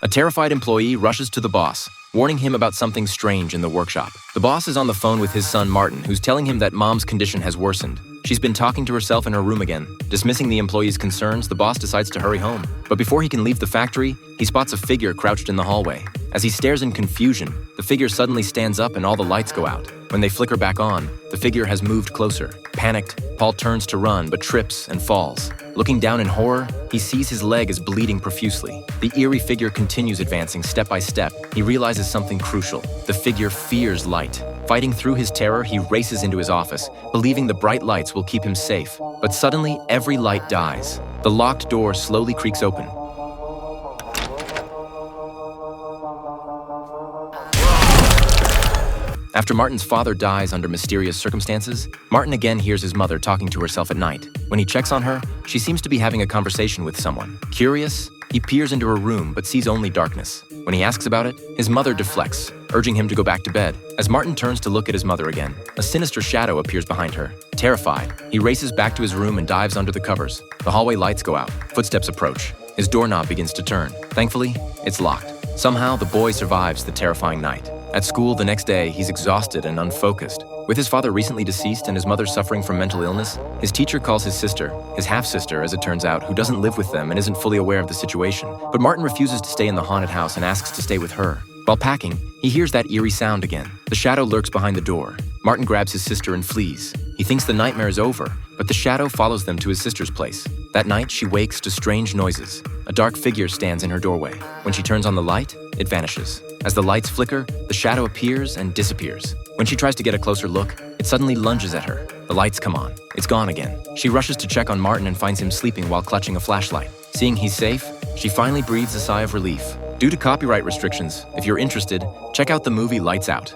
A terrified employee rushes to the boss, warning him about something strange in the workshop. The boss is on the phone with his son Martin, who's telling him that Mom's condition has worsened. She's been talking to herself in her room again. Dismissing the employee's concerns, the boss decides to hurry home. But before he can leave the factory, he spots a figure crouched in the hallway. As he stares in confusion, the figure suddenly stands up and all the lights go out. When they flicker back on, the figure has moved closer. Panicked, Paul turns to run but trips and falls. Looking down in horror, he sees his leg is bleeding profusely. The eerie figure continues advancing step by step. He realizes something crucial. The figure fears light. Fighting through his terror, he races into his office, believing the bright lights will keep him safe. But suddenly, every light dies. The locked door slowly creaks open. After Martin's father dies under mysterious circumstances, Martin again hears his mother talking to herself at night. When he checks on her, she seems to be having a conversation with someone. Curious, he peers into her room but sees only darkness. When he asks about it, his mother deflects, urging him to go back to bed. As Martin turns to look at his mother again, a sinister shadow appears behind her. Terrified, he races back to his room and dives under the covers. The hallway lights go out. Footsteps approach. His doorknob begins to turn. Thankfully, it's locked. Somehow, the boy survives the terrifying night. At school the next day, he's exhausted and unfocused. With his father recently deceased and his mother suffering from mental illness, his teacher calls his sister, his half-sister as it turns out, who doesn't live with them and isn't fully aware of the situation. But Martin refuses to stay in the haunted house and asks to stay with her. While packing, he hears that eerie sound again. The shadow lurks behind the door. Martin grabs his sister and flees. He thinks the nightmare is over, but the shadow follows them to his sister's place. That night, she wakes to strange noises. A dark figure stands in her doorway. When she turns on the light, it vanishes. As the lights flicker, the shadow appears and disappears. When she tries to get a closer look, it suddenly lunges at her. The lights come on. It's gone again. She rushes to check on Martin and finds him sleeping while clutching a flashlight. Seeing he's safe, she finally breathes a sigh of relief. Due to copyright restrictions, if you're interested, check out the movie Lights Out.